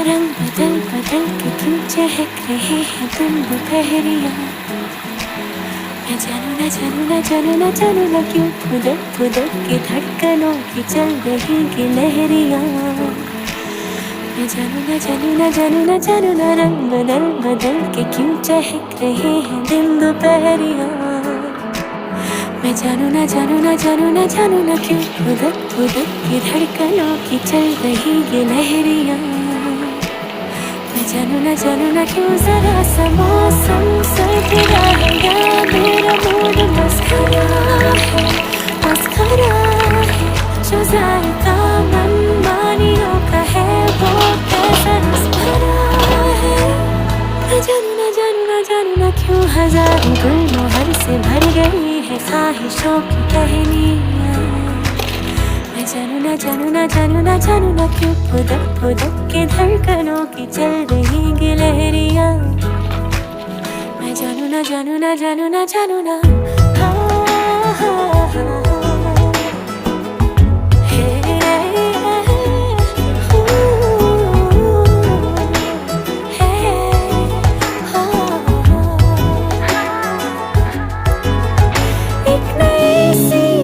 रंग बदल बदल के क्यों चहक रहे हैं तुम दोपहरिया। मैं जानू ना जानू ना जानू ना जानू ना क्यों फुदक फुदक के धड़कनों की चल रही की लहरिया। मैं जानू ना जानू ना जानू ना जानू ना रंग बदल बदल के क्यों चहक रहे हैं दिन दोपहरिया। मैं जानू ना जानू ना जानू ना जानू ना क्यों फुदक फुदक की धड़कनों की चल रही ये लहरिया। मैं जानू ना क्यों जरा सा मौसम सरफिरा है या मेरा मूड मस्करा है जो जायका मनमानियों का है वो कैसा रस भरा है। मैं जानू ना क्यों हजारों गुलमोहर से भर गई है ख्वाहिशों की टहनियाँ। मैं जानू ना क्यों फुदक फुदक के धड़कनों की चल रही गी लहरिया। मैं जानू ना हाँ, हाँ, हाँ, हाँ।